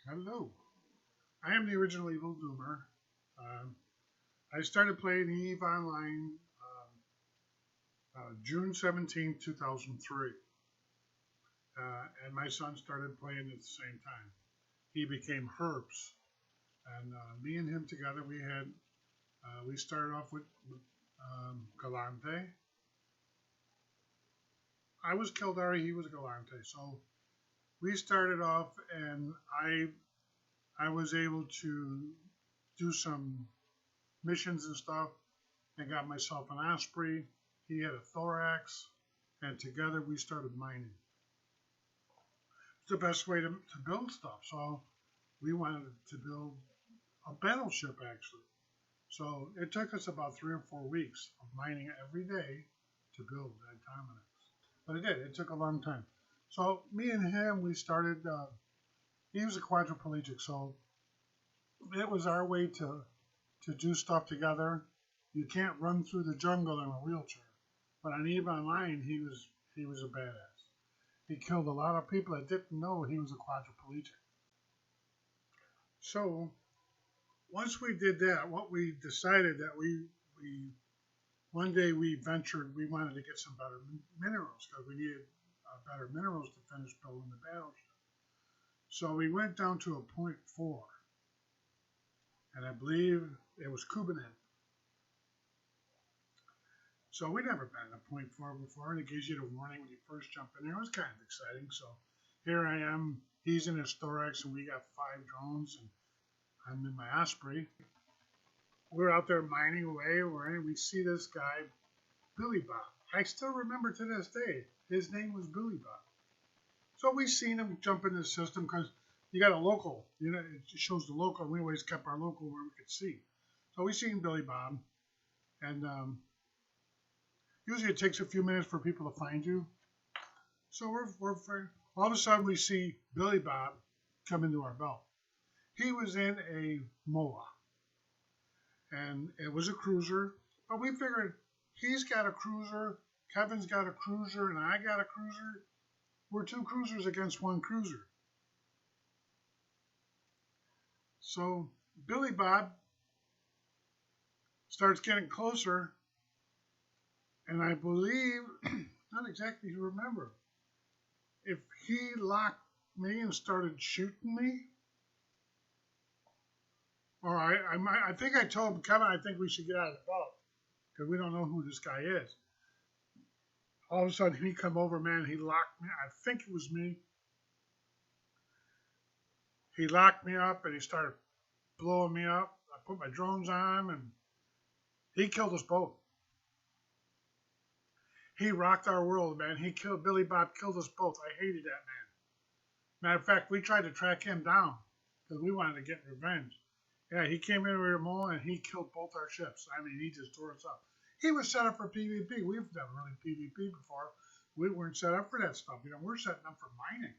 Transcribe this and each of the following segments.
Hello, I am the original Evil Doomer. Um, I started playing EVE Online June 17, 2003, and my son started playing at the same time. He became Herbs, and me and him together, we started off with Galante. I was Kildare, he was Galante, so we started off, and I was able to do some missions and stuff. I got myself an Osprey. He had a Thorax, and together we started mining. It's the best way to build stuff. So we wanted to build a battleship actually. So it took us about 3 or 4 weeks of mining every day to build Antominus. But it did. It took a long time. So me and him, we started. He was a quadriplegic, so it was our way to do stuff together. You can't run through the jungle in a wheelchair. But on EVE Online, he was a badass. He killed a lot of people that didn't know he was a quadriplegic. So once we did that, what we decided that we one day we wanted to get some better minerals because we needed better minerals to finish building the battleship. So we went down to a .4, and I believe it was Kubanet. So we never been at a .4 before, and it gives you the warning when you first jump in there. It was kind of exciting. So here I am. He's in his Thorax, and we got 5 drones, and I'm in my Osprey. We're out there mining away, and we see this guy, Billy Bob. I still remember to this day, his name was Billy Bob. So we seen him jump in the system because you got a local, it shows the local. We always kept our local where we could see. So we seen Billy Bob, and usually it takes a few minutes for people to find you. So we're all of a sudden we see Billy Bob come into our belt. He was in a MOA, and it was a cruiser, but we figured he's got a cruiser, Kevin's got a cruiser, and I got a cruiser. We're 2 cruisers against 1 cruiser. So Billy Bob starts getting closer, and I believe, not exactly remember, if he locked me and started shooting me, or I think I told Kevin I think we should get out of the boat because we don't know who this guy is. All of a sudden he come over, man. He locked me. I think it was me. He locked me up and he started blowing me up. I put my drones on and he killed us both. He rocked our world, man. Billy Bob killed us both. I hated that man. Matter of fact, we tried to track him down because we wanted to get revenge. Yeah, he came in with a mole and he killed both our ships. I mean, he just tore us up. He was set up for PvP. We've never really PvP before. We weren't set up for that stuff. We're setting up for mining,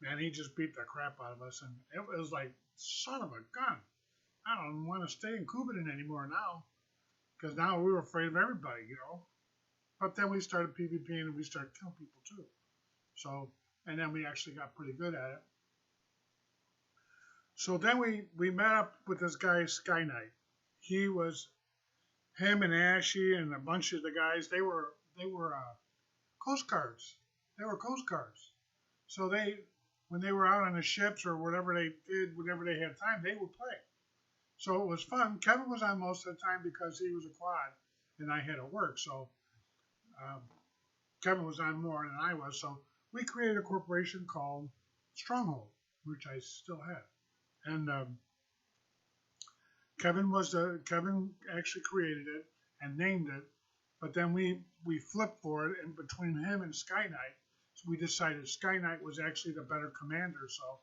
Man, he just beat the crap out of us. And it was like, son of a gun. I don't want to stay in Kubanin anymore now. Because now we were afraid of everybody. But then we started PvPing and we started killing people too. So, and then we actually got pretty good at it. So then we met up with this guy, Sky Knight. Him and Ashy and a bunch of the guys, they were Coast Guards. They were Coast Guards. So when they were out on the ships or whatever they did, whenever they had time, they would play. So it was fun. Kevin was on most of the time because he was a quad and I had to work. So Kevin was on more than I was. So we created a corporation called Stronghold, which I still have. And Kevin actually created it and named it, but then we flipped for it, and between him and Sky Knight, so we decided Sky Knight was actually the better commander, so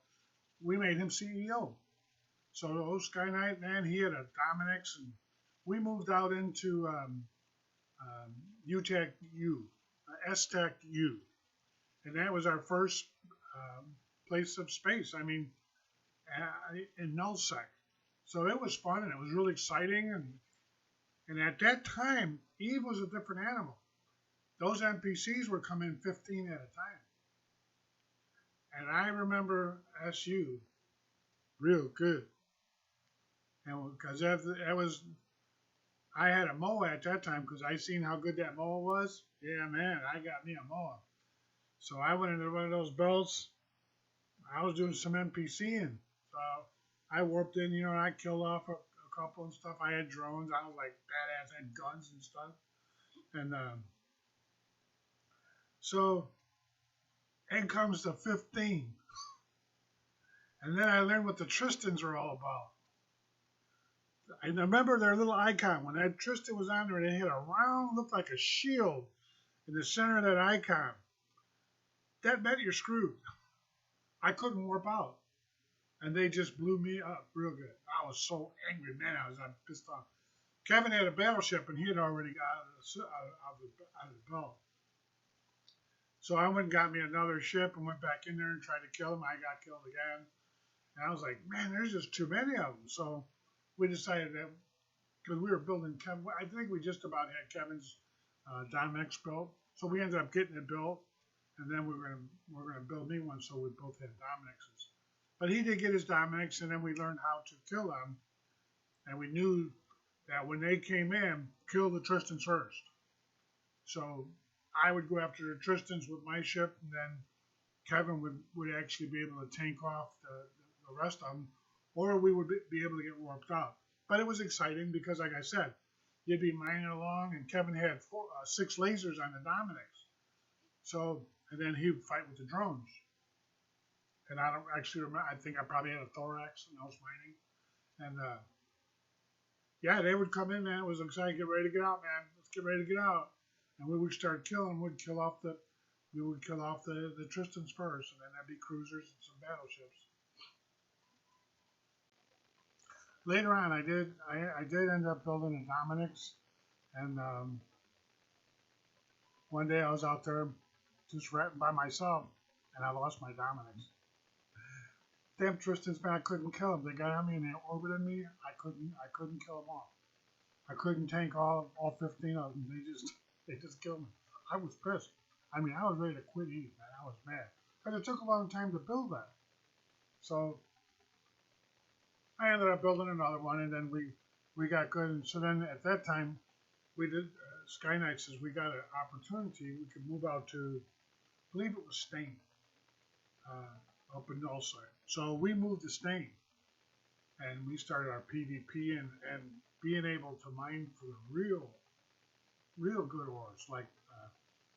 we made him CEO. So Sky Knight, man, he had a Dominix, and we moved out into UTEC U, STEC U, and that was our first place of space. I mean, in nullsec. So it was fun and it was really exciting. And at that time, Eve was a different animal. Those NPCs were coming 15 at a time. And I remember SU, real good. And because that was, I had a mower at that time because I seen how good that mower was. Yeah, man, I got me a mower. So I went into one of those belts. I was doing some NPCing. So I warped in, and I killed off a couple and stuff. I had drones. I was like badass. I had guns and stuff. And so in comes the 15. And then I learned what the Tristans are all about. I remember their little icon. When that Tristan was on there, and it had a round, looked like a shield in the center of that icon. That meant you're screwed. I couldn't warp out. And they just blew me up real good. I was so angry, man. I was pissed off. Kevin had a battleship, and he had already got out of the belt. So I went and got me another ship and went back in there and tried to kill him. I got killed again. And I was like, man, there's just too many of them. So we decided that, because we were building Kevin, I think we just about had Kevin's Dominex built. So we ended up getting it built. And then we're gonna build me one, so we both had Dominexes. But he did get his Dominex, and then we learned how to kill them. And we knew that when they came in, kill the Tristans first. So I would go after the Tristans with my ship, and then Kevin would actually be able to tank off the rest of them, or we would be able to get warped out. But it was exciting because, like I said, you'd be mining along, and Kevin had 6 lasers on the Dominex. So, and then he would fight with the drones. And I don't actually remember. I think I probably had a thorax and I was mining. And yeah, they would come in, man. It was exciting. Get ready to get out, man. Let's get ready to get out. And we would start killing. We would kill off the Tristans first, and then there'd be cruisers and some battleships. Later on, I did end up building a Dominex, and one day I was out there just by myself, and I lost my Dominex. Damn Tristans, man, I couldn't kill them. They got on me and they orbited me. I couldn't kill them all. I couldn't tank all 15 of them. They just killed me. I was pissed. I mean, I was ready to quit eating, man. I was mad. Because it took a long time to build that. So I ended up building another one, and then we got good. And so then at that time, we did, Sky Knight says we got an opportunity. We could move out to, I believe it was Spain, up in Nullside. So we moved to Spain, and we started our PvP and being able to mine for the real good ores like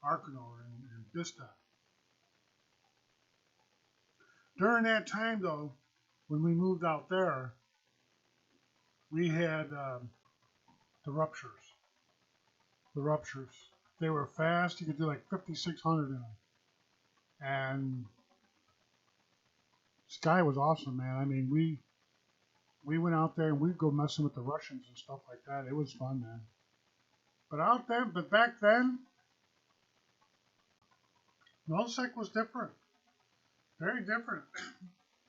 Arcanor and Vista. During that time, though, when we moved out there, we had the Ruptures. The Ruptures. They were fast. You could do like 5,600 in them. And Sky was awesome, man. I mean, we went out there and we'd go messing with the Russians and stuff like that. It was fun, man. But back then, Nullsec was different. Very different.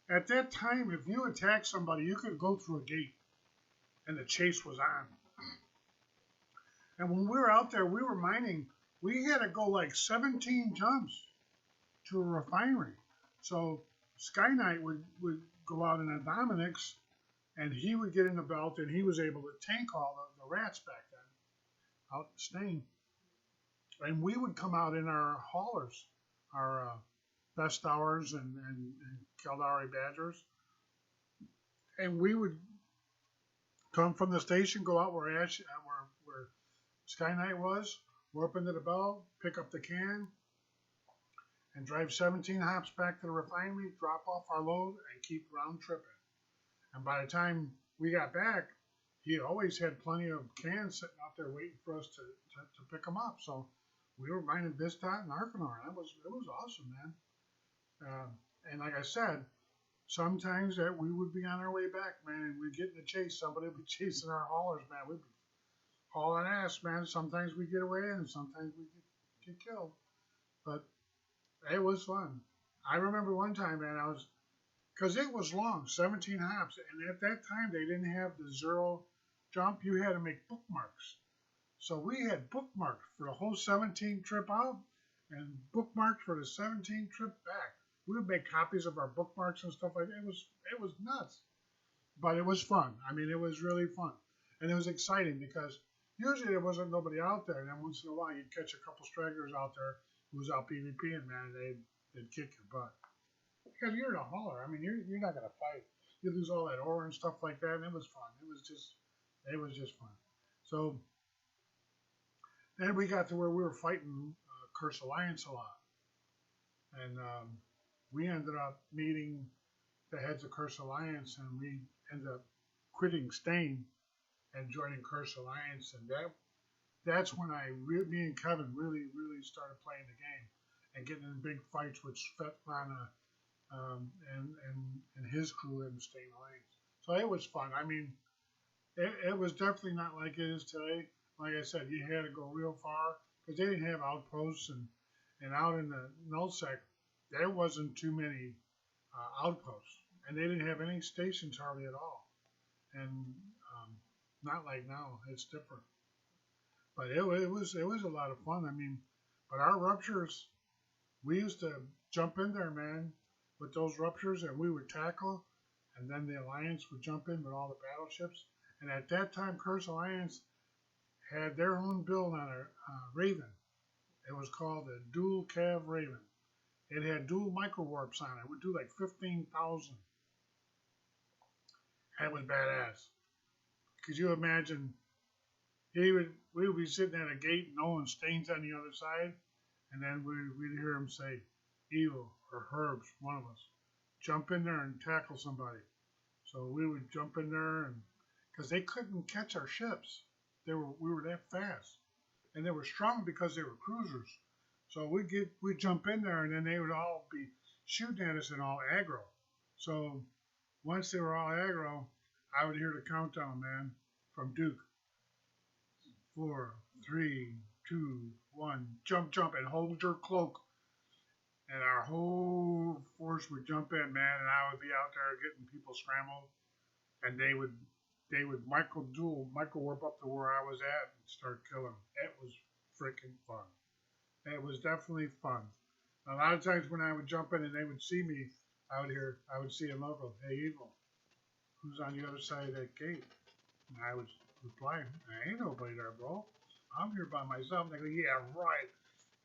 At that time, if you attacked somebody, you could go through a gate and the chase was on. And when we were out there, we were mining. We had to go like 17 jumps to a refinery. So Sky Knight would go out in a Dominex, and he would get in the belt, and he was able to tank all the rats back then, out in Spain. And we would come out in our haulers, our Best Hours and Kaldari Badgers. And we would come from the station, go out where Sky Knight was, warp into the belt, pick up the can, and drive 17 hops back to the refinery, drop off our load, and keep round tripping. And by the time we got back, he always had plenty of cans sitting out there waiting for us to pick them up. So we were mining Vistat and Arcanor. It was awesome, man. And like I said, sometimes that we would be on our way back, man, and we'd get in the chase. Somebody would be chasing our haulers, man. We'd be hauling ass, man. Sometimes we get away and sometimes we get killed. But it was fun. I remember one time, man, because it was long, 17 hops, and at that time they didn't have the 0 jump. You had to make bookmarks. So we had bookmarks for the whole 17 trip out and bookmarks for the 17 trip back. we would make copies of our bookmarks and stuff like that. It was nuts, but it was fun. I mean, it was really fun, and it was exciting because usually there wasn't nobody out there, and then once in a while you'd catch a couple stragglers out there who was out PvPing, man, and they'd kick your butt because you're in a hauler. I mean, you're not gonna fight. You lose all that ore and stuff like that, and it was fun. It was just fun. So then we got to where we were fighting Curse Alliance a lot, and we ended up meeting the heads of Curse Alliance, and we ended up quitting Stain and joining Curse Alliance, and that's when me and Kevin really started playing the game and getting in big fights with Svetlana and his crew in Stain Alliance. So it was fun. I mean, it was definitely not like it is today. Like I said, you had to go real far because they didn't have outposts, and out in the nullsec, there wasn't too many outposts, and they didn't have any stations hardly at all. And not like now, it's different. But it was a lot of fun. I mean, but our ruptures, we used to jump in there, man, with those ruptures, and we would tackle, and then the Alliance would jump in with all the battleships. And at that time, Curse Alliance had their own build on a Raven. It was called the Dual Cav Raven. It had dual micro warps on it. It would do like 15,000. That was badass. Could you imagine? We would be sitting at a gate, knowing Stain's on the other side, and then we'd hear him say, "Evil" or "Herbs," one of us, jump in there and tackle somebody. So we would jump in there, and because they couldn't catch our ships, we were that fast, and they were strong because they were cruisers. So we'd jump in there, and then they would all be shooting at us and all aggro. So once they were all aggro, I would hear the countdown, man, from Duke. 4, 3, 2, 1, jump, and hold your cloak. And our whole force would jump in, man, and I would be out there getting people scrambled, and they would micro warp up to where I was at and start killing. It was freaking fun. It was definitely fun. A lot of times when I would jump in and they would see me, I would see a logo, "Hey, Evil, who's on the other side of that gate?" And I would reply, "There ain't nobody there, bro. I'm here by myself." And they go, "Yeah, right."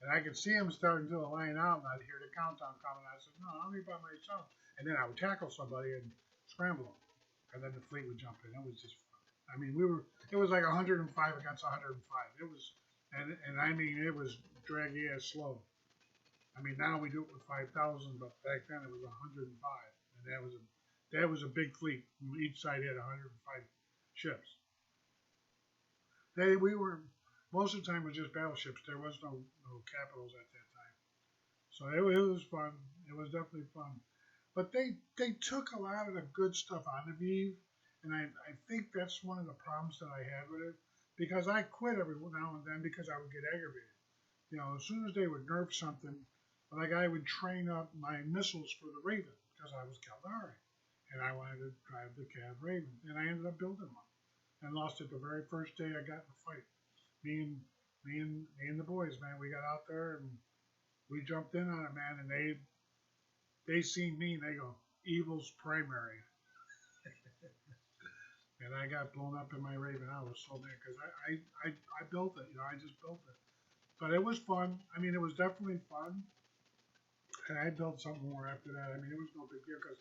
And I could see them starting to line out, and I'd hear the countdown coming. I said, "No, I'm here by myself." And then I would tackle somebody and scramble them. And then the fleet would jump in. It was just fun. I mean, it was like 105 against 105. It was, and I mean, it was draggy as slow. I mean, now we do it with 5,000, but back then it was 105. And that was a big fleet. Each side had 105 ships. Most of the time it was just battleships. There was no capitals at that time. So it was fun. It was definitely fun. But they took a lot of the good stuff out of Eve, and I think that's one of the problems that I had with it, because I quit every now and then because I would get aggravated. You know, as soon as they would nerf something, like I would train up my missiles for the Raven because I was Caldari, and I wanted to drive the Cav Raven, and I ended up building one, and lost it the very first day I got in the fight. Me and the boys, man, we got out there and we jumped in on it, man, and they seen me and they go, "Evil's primary." And I got blown up in my Raven. I was so mad because I built it, you know, I just built it. But it was fun. I mean, it was definitely fun. And I built something more after that. I mean, it was no big deal because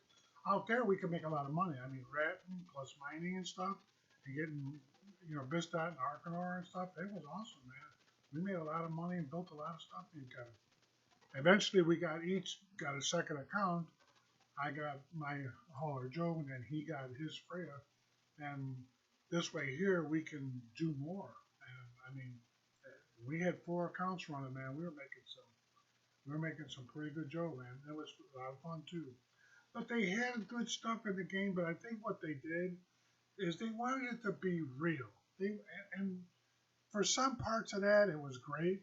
out there we could make a lot of money. I mean, ratting plus mining and stuff and getting, you know, Bistat and Arcanor and stuff. It was awesome, man. We made a lot of money and built a lot of stuff in Kevin. Eventually, we each got a second account. I got my Hauler Joe, and then he got his Freya. And this way here, we can do more. And I mean, we had 4 accounts running, man. We were making some pretty good Joe, man. It was a lot of fun too. But they had good stuff in the game. But I think what they did is they wanted it to be real. And for some parts of that, it was great.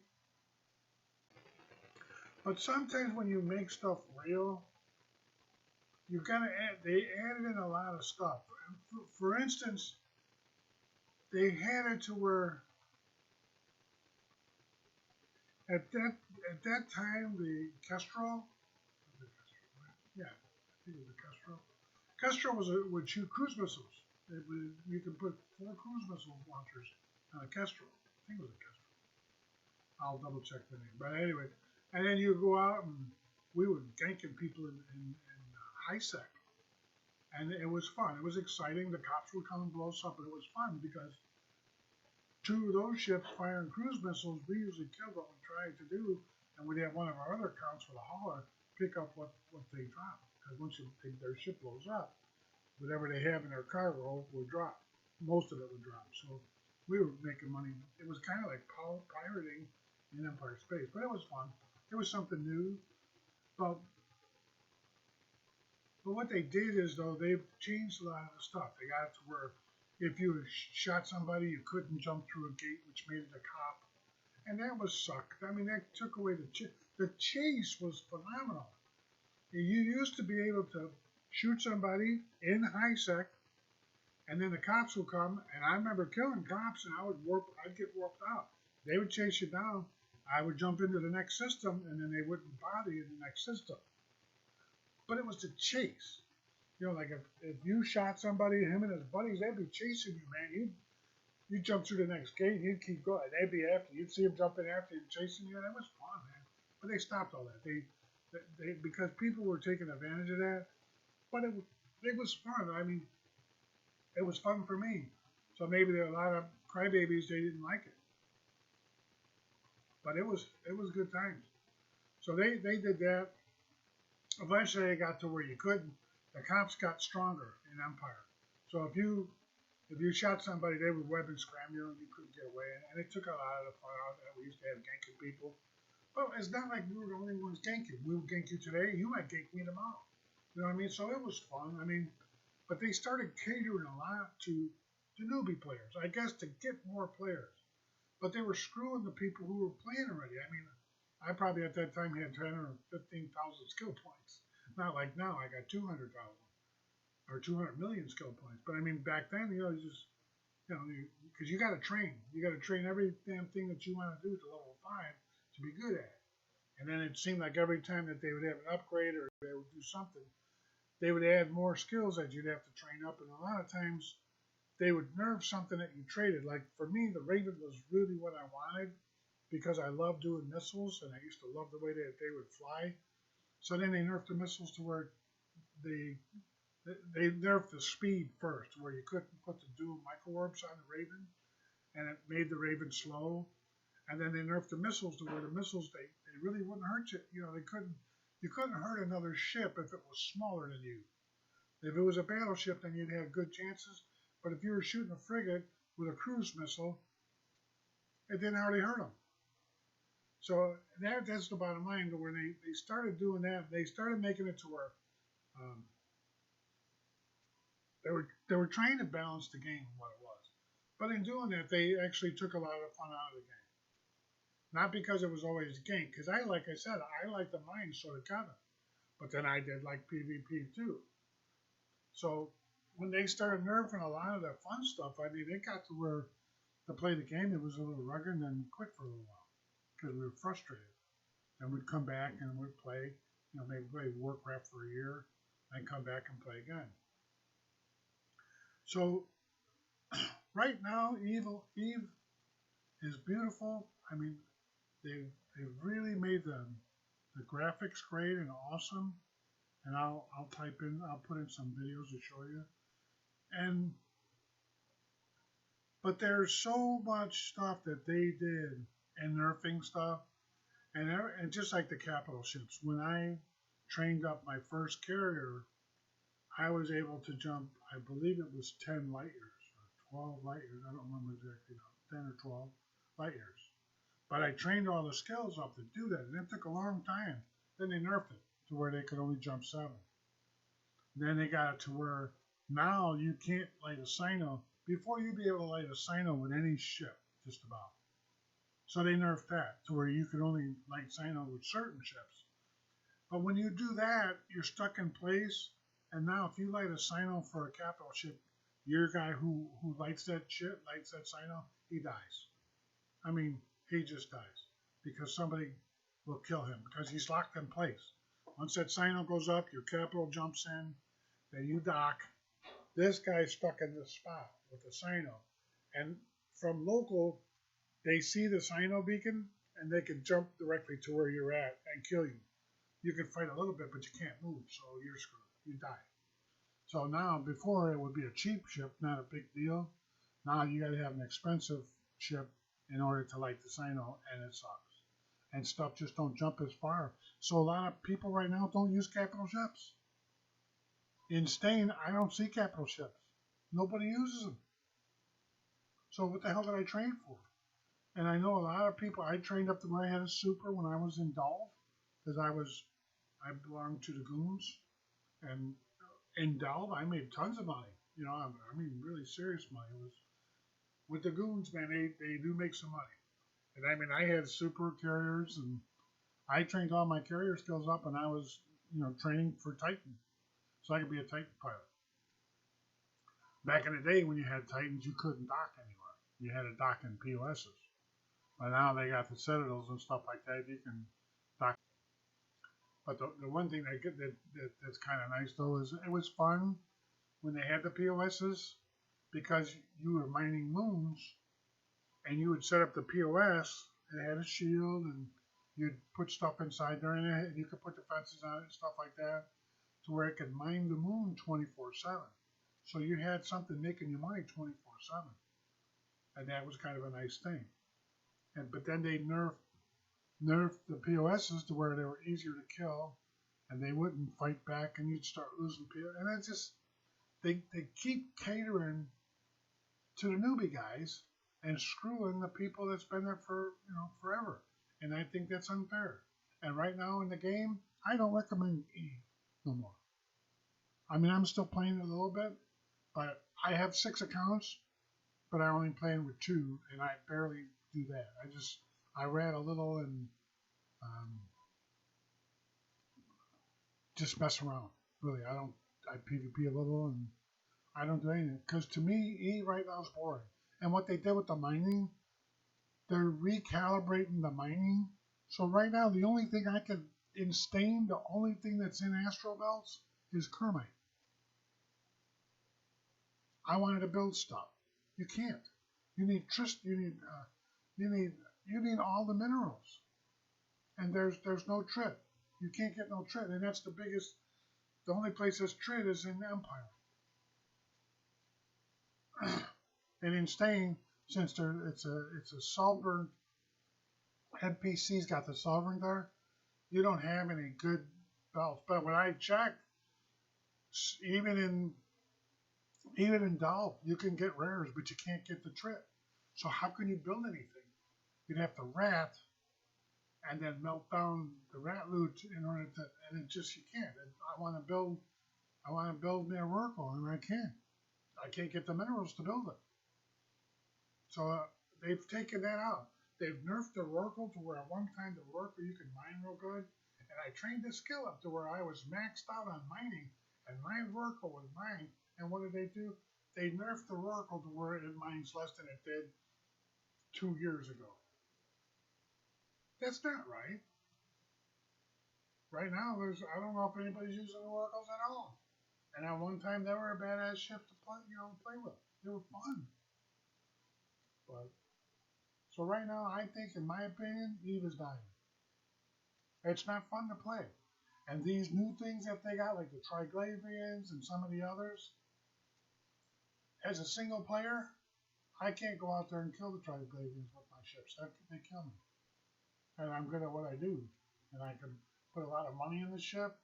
But sometimes when you make stuff real, you gotta add. They added in a lot of stuff. For instance, they had it to where at that time the Kestrel, think it was a Kestrel. Kestrel would shoot cruise missiles. You could put 4 cruise missile launchers on a Kestrel. I think it was a Kestrel. I'll double check the name. But anyway, and then you go out and we were ganking people in high sec. And it was fun. It was exciting. The cops would come and blow us up, but it was fun because 2 of those ships firing cruise missiles, we usually killed what we tried to do, and we'd have one of our other accounts for the hauler pick up what they drop. Because once their ship blows up, whatever they have in their cargo would drop. Most of it would drop. So we were making money. It was kind of like pirating in Empire Space, but it was fun. It was something new. But what they did is, though, they changed a lot of the stuff. They got it to where if you shot somebody, you couldn't jump through a gate, which made it a cop. And that was sucked. I mean, that took away the chase was phenomenal. You used to be able to shoot somebody in high sec, and then the cops would come, and I remember killing cops, and I'd get warped out. They would chase you down. I would jump into the next system, and then they wouldn't bother you in the next system. But it was the chase. You know, like if you shot somebody, him and his buddies, they'd be chasing you, man. You'd jump through the next gate, you'd keep going. They'd be after you. You'd see them jumping after you, chasing you. That was fun, man. But they stopped all that. They because people were taking advantage of that. But it was fun. I mean, it was fun for me. So maybe there are a lot of crybabies, they didn't like it. But it was good times. So they did that. Eventually, it got to where you couldn't. The cops got stronger in Empire. So if you shot somebody, they would weapon scram you, and you couldn't get away. And it took a lot of the fun out of that. We used to have ganking people. But it's not like we were the only ones ganking. We would gank you today. You might gank me tomorrow. You know what I mean? So it was fun. I mean, but they started catering a lot to newbie players, I guess, to get more players. But they were screwing the people who were playing already. I mean, I probably at that time had 10 or 15,000 skill points. Not like now, I got 200,000 or 200 million skill points. But I mean, back then, you know, because you got to train. You got to train every damn thing that you want to do to level 5 to be good at it. And then it seemed like every time that they would have an upgrade or they would do something, they would add more skills that you'd have to train up. And a lot of times they would nerf something that you traded. Like for me, the Raven was really what I wanted because I love doing missiles and I used to love the way that they would fly. So then they nerfed the missiles to where they nerfed the speed first, where you couldn't put the dual micro orbs on the Raven, and it made the Raven slow. And then they nerfed the missiles to where the missiles they really wouldn't hurt you. You know, you couldn't hurt another ship if it was smaller than you. If it was a battleship, then you'd have good chances. But if you were shooting a frigate with a cruise missile, it didn't hardly hurt them. So that's the bottom line. Where they started doing that, they started making it to where they were trying to balance the game what it was. But in doing that, they actually took a lot of fun out of the game. Not because it was always a game, because like I said, I like the mine, so did Kevin. But then I did like PvP too. So when they started nerfing a lot of that fun stuff, I mean, it got to where to play the game, it was a little rugged and then quit for a little while because we were frustrated. And we'd come back and we'd play, you know, maybe play Warcraft for a year, and come back and play again. So right now, Eve is beautiful. I mean, they've really made the graphics great and awesome. And I'll put in some videos to show you. But there's so much stuff that they did and nerfing stuff. And just like the capital ships, when I trained up my first carrier, I was able to jump, I believe it was 10 light years or 12 light years. I don't remember exactly, 10 or 12 light years. But I trained all the skills up to do that, and it took a long time. Then they nerfed it to where they could only jump 7. Then they got it to where now you can't light a Sino. Before you'd be able to light a Sino with any ship, just about. So they nerfed that to where you could only light Sino with certain ships. But when you do that, you're stuck in place. And now if you light a Sino for a capital ship, your guy who lights that ship, lights that Sino, he dies. I mean, he just dies because somebody will kill him because he's locked in place. Once that sino goes up, your capital jumps in, then you dock. This guy's stuck in this spot with the sino. And from local, they see the sino beacon and they can jump directly to where you're at and kill you. You can fight a little bit, but you can't move, so you're screwed. You die. So now, before it would be a cheap ship, not a big deal. Now you got to have an expensive ship in order to light the sino, and it sucks. And stuff just don't jump as far. So a lot of people right now don't use capital ships. In Stain, I don't see capital ships. Nobody uses them. So what the hell did I train for? And I know a lot of people. I trained up to where I had a super when I was in Dolph, because I belonged to the Goons, and in Dolph I made tons of money. You know, I mean really serious money. It was with the Goons, man. They do make some money. And I mean, I had super carriers, and I trained all my carrier skills up, and I was, training for Titan, so I could be a Titan pilot. Back in the day, when you had Titans, you couldn't dock anywhere. You had to dock in POSs. But now they got the Citadels and stuff like that. You can dock. But the one thing that's kind of nice though is it was fun when they had the POSs, because you were mining moons, and you would set up the POS. It had a shield, and you'd put stuff inside there, and you could put defenses on it and stuff like that, to where it could mine the moon 24/7. So you had something making you money 24/7, and that was kind of a nice thing. But then they nerfed the POSs to where they were easier to kill, and they wouldn't fight back, and you'd start losing POS. And it's just they keep catering to the newbie guys and screwing the people that's been there for forever. And I think that's unfair. And right now in the game, I don't recommend E no more. I mean, I'm still playing it a little bit, but I have 6 accounts, but I only play with 2, and I barely do that. I ran a little and just mess around. Really, I PvP a little, and I don't do anything. Because to me, E right now is boring. And what they did with the mining, they're recalibrating the mining. So right now, the only thing I can, in Stain, the only thing that's in Astral Belts is Kermite. I wanted to build stuff. You can't. You need you need all the minerals, and there's no Trit. You can't get no Trit, and that's the only place that's Trit is in Empire. And in Stain, since it's a Sovereign, NPC's got the Sovereign there, you don't have any good belts. But when I checked, even in Dolph, you can get rares, but you can't get the Trit. So how can you build anything? You'd have to rat and then melt down the rat loot in order to, and it just, you can't. And I want to build me a Rurkle, and I can't. I can't get the minerals to build it. So they've taken that out. They've nerfed the Rurkle to where at one time the Rurkle you could mine real good, and I trained the skill up to where I was maxed out on mining, and my Rurkle would mine. And what did they do? They nerfed the Rurkle to where it mines less than it did 2 years ago. That's not right. Right now, I don't know if anybody's using the Rurkles at all. And at one time, they were a badass ship to play with. They were fun. But so right now, I think, in my opinion, Eve is dying. It's not fun to play. And these new things that they got, like the Triglavians and some of the others, as a single player, I can't go out there and kill the Triglavians with my ships. They kill me. And I'm good at what I do. And I can put a lot of money in the ship,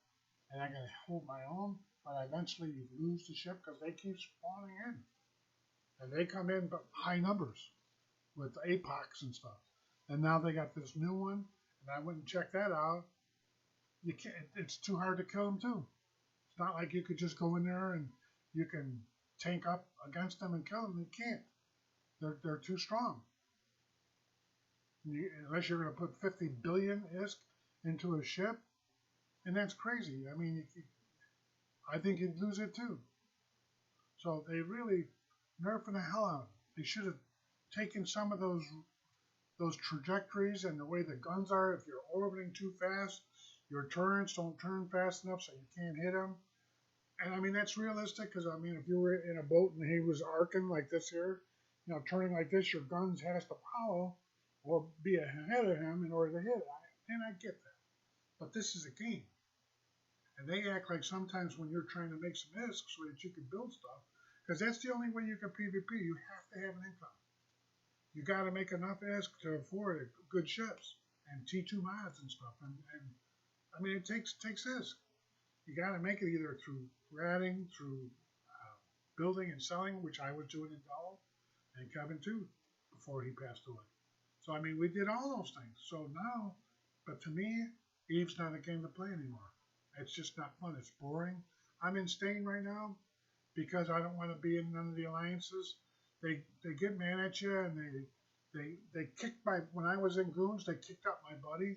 and I can hold my own, but I eventually lose the ship because they keep spawning in. And they come in high numbers with APOCs and stuff. And now they got this new one, and I went and checked that out. You can't. It's too hard to kill them too. It's not like you could just go in there and you can tank up against them and kill them. You can't. They're too strong. Unless you're going to put 50 billion ISK into a ship, and that's crazy. I mean, I think you'd lose it too. So they really nerfing the hell out of it. They should have taken some of those trajectories and the way the guns are. If you're orbiting too fast, Your turrets don't turn fast enough, so you can't hit them. And I mean, that's realistic because I mean, if you were in a boat and he was arcing like this here, you know, turning like this, your guns has to follow or be ahead of him in order to hit it. And I get that. But this is a game. And they act like sometimes when you're trying to make some ISK so that you can build stuff, because that's the only way you can PvP. You have to have an income. You got to make enough ISK to afford good ships and T2 mods and stuff. And I mean, it takes ISK. You got to make it either through ratting, through building and selling, which I was doing in Dull, and Kevin too, before he passed away. So I mean, we did all those things. So now, but to me, Eve's not a game to play anymore. It's just not fun. It's boring. I'm in Stain right now because I don't want to be in none of the alliances. They get mad at you and they kicked my, when I was in Goons, they kicked out my buddy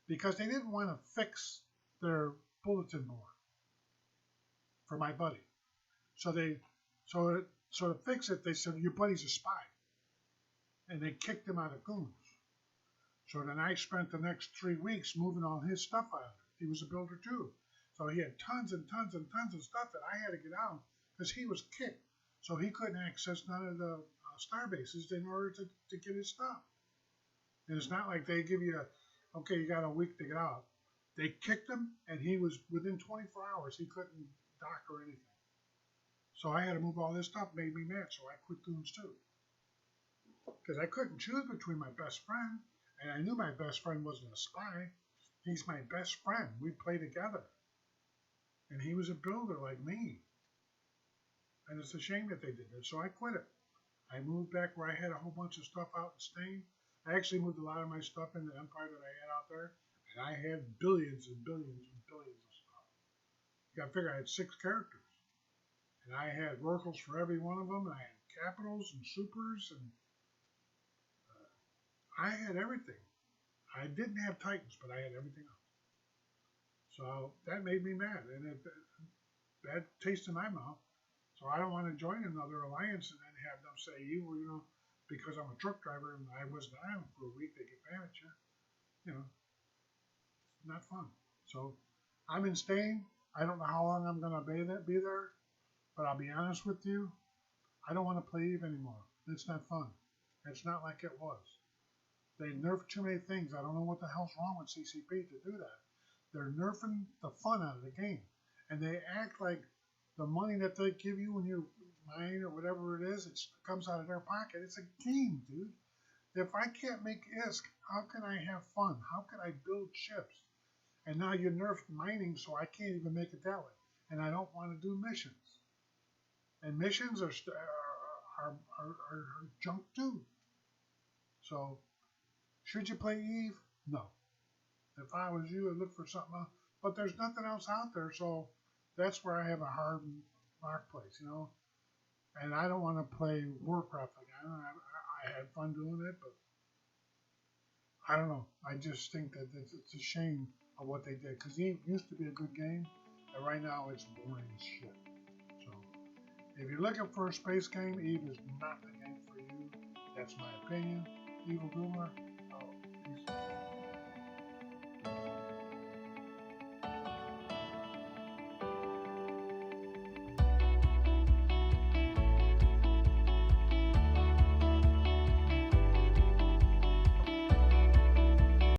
because they didn't want to fix their bulletin board for my buddy. So to fix it, they said, your buddy's a spy. And they kicked him out of Goons. So then I spent the next 3 weeks moving all his stuff out of it. He was a builder too. So he had tons and tons and tons of stuff that I had to get out because he was kicked. So he couldn't access none of the star bases in order to get his stuff. And it's not like they give you okay, you got a week to get out. They kicked him and he was, within 24 hours, he couldn't dock or anything. So I had to move all this stuff, made me mad, so I quit Goons too. Because I couldn't choose between my best friend, and I knew my best friend wasn't a spy. He's my best friend. We play together. And he was a builder like me. And it's a shame that they did that, so I quit it. I moved back where I had a whole bunch of stuff out in Spain. I actually moved a lot of my stuff into Empire that I had out there, and I had billions and billions and billions of stuff. You got to figure I had 6 characters. And I had Rorkels for every one of them, and I had Capitals and Supers, and I had everything. I didn't have Titans, but I had everything else. So that made me mad, and it bad taste in my mouth. So I don't want to join another alliance and then have them say, you know, because I'm a truck driver and I wasn't on for a week, they get mad at you. You know, it's not fun. So I'm in Spain. I don't know how long I'm going to be there, but I'll be honest with you, I don't want to play Eve anymore. It's not fun. It's not like it was. They nerfed too many things. I don't know what the hell's wrong with CCP to do that. They're nerfing the fun out of the game. And they act like the money that they give you when you mine or whatever it is, it comes out of their pocket. It's a game, dude. If I can't make ISK, how can I have fun? How can I build ships? And now you nerfed mining, so I can't even make it that way. And I don't want to do missions. And missions are junk too. So, should you play Eve? No. If I was you, I'd look for something else. But there's nothing else out there, so that's where I have a hard mark place, you know. And I don't want to play Warcraft again. I had fun doing it, but I don't know. I just think that it's a shame of what they did. Because Eve used to be a good game, and right now it's boring as shit. So, if you're looking for a space game, Eve is not the game for you. That's my opinion. Evil Boomer.